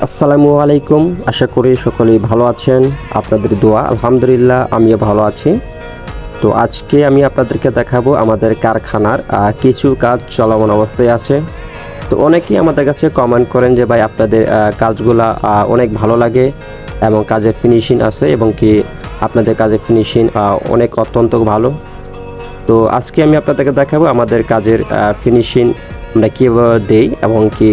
আসসালামু আলাইকুম। আশা করি সকলেই ভালো আছেন। আপনাদের দোয়া আলহামদুলিল্লাহ আমিও ভালো আছি। তো আজকে আমি আপনাদেরকে দেখাবো আমাদের কারখানার কিছু কাজ চলমান অবস্থায় আছে। তো অনেকেই আমাদের কাছে কমেন্ট করেন যে ভাই আপনাদের কাজগুলা অনেক ভালো লাগে এবং কাজের ফিনিশিং আছে এবং কি আপনাদের কাজের ফিনিশিং অনেক অত্যন্ত ভালো। তো আজকে আমি আপনাদেরকে দেখাবো আমাদের কাজের ফিনিশিং আমরা কীভাবে দেই এবং কি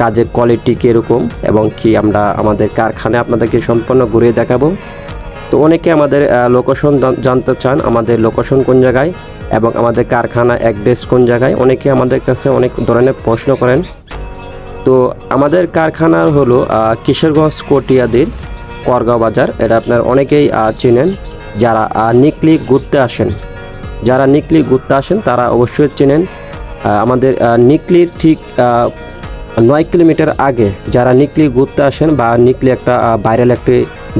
কাজের কোয়ালিটি কীরকম এবং কি আমরা আমাদের কারখানায় আপনাদেরকে সম্পূর্ণ ঘুরিয়ে দেখাবো। তো অনেকে আমাদের লোকেশন জানতে চান, আমাদের লোকেশন কোন জায়গায় এবং আমাদের কারখানা অ্যাড্রেস কোন জায়গায়। অনেকে আমাদের কাছে অনেক ধরনের প্রশ্ন করেন। তো আমাদের কারখানা হলো কিশোরগঞ্জ কটিয়াদির করগাঁও বাজার। এটা আপনার অনেকেই চেনেন। যারা নিকলি ঘুরতে আসেন তারা অবশ্যই চেনেন। আমাদের নিকলির ঠিক 9 কিলোমিটার আগে যারা নিকলি ঘুরতে আসেন বা নিকলি একটা ভাইরাল একটি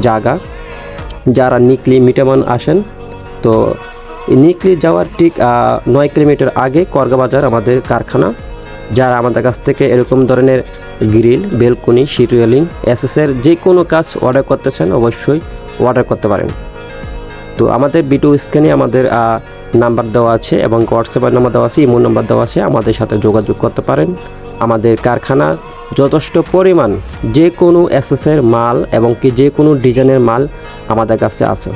জায়গা, যারা নিকলি মিটামান আসেন, তো নিকলি যাওয়ার ঠিক 9 কিলোমিটার আগে করগাঁও বাজার আমাদের কারখানা। যারা আমাদের কাছ থেকে এরকম ধরনের গ্রিল, বেলকনি, সিট রেলিং, এসএসের যে কোনো কাজ অর্ডার করতে চান অবশ্যই অর্ডার করতে পারেন। তো আমাদের ভিডিও স্ক্রিনে আমাদের নাম্বার দেওয়া আছে এবং হোয়াটসঅ্যাপের নাম্বার দেওয়া আছে, ইমো নাম্বার দেওয়া আছে, আমাদের সাথে যোগাযোগ করতে পারেন। আমাদের কারখানা যথেষ্ট পরিমাণ যে কোনো এসএসের মাল এবং কি যে কোনো ডিজাইনের মাল আমাদের কাছে আছে।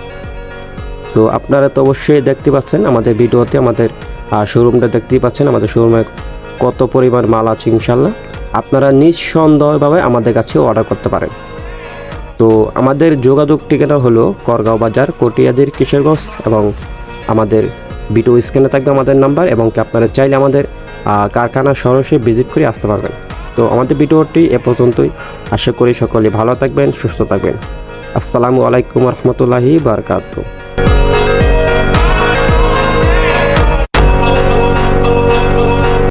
তো আপনারা তো অবশ্যই দেখতে পাচ্ছেন আমাদের ভিডিওতে, আমাদের শোরুমটা দেখতেই পাচ্ছেন, আমাদের শোরুমে কত পরিমাণ মাল আছে। ইনশাল্লাহ আপনারা নিঃসন্দেহভাবে আমাদের কাছে অর্ডার করতে পারেন। তো আমাদের যোগাযোগ ঠিকানা হলো করগাঁও বাজার, কটিয়াদির, কিশোরগঞ্জ এবং আমাদের ভিডিও স্ক্রিনে থাকবে আমাদের নাম্বার এবং কি আপনারা চাইলে আমাদের কারখানা সরাসরি ভিজিট করে আসতে পারবেন। তো আমাদের ভিডিওটি এ পর্যন্তই। আশা করি সকলে ভালো থাকবেন, সুস্থ থাকবেন। আসসালামু আলাইকুম রহমতুল্লাহি বারকাতুহু।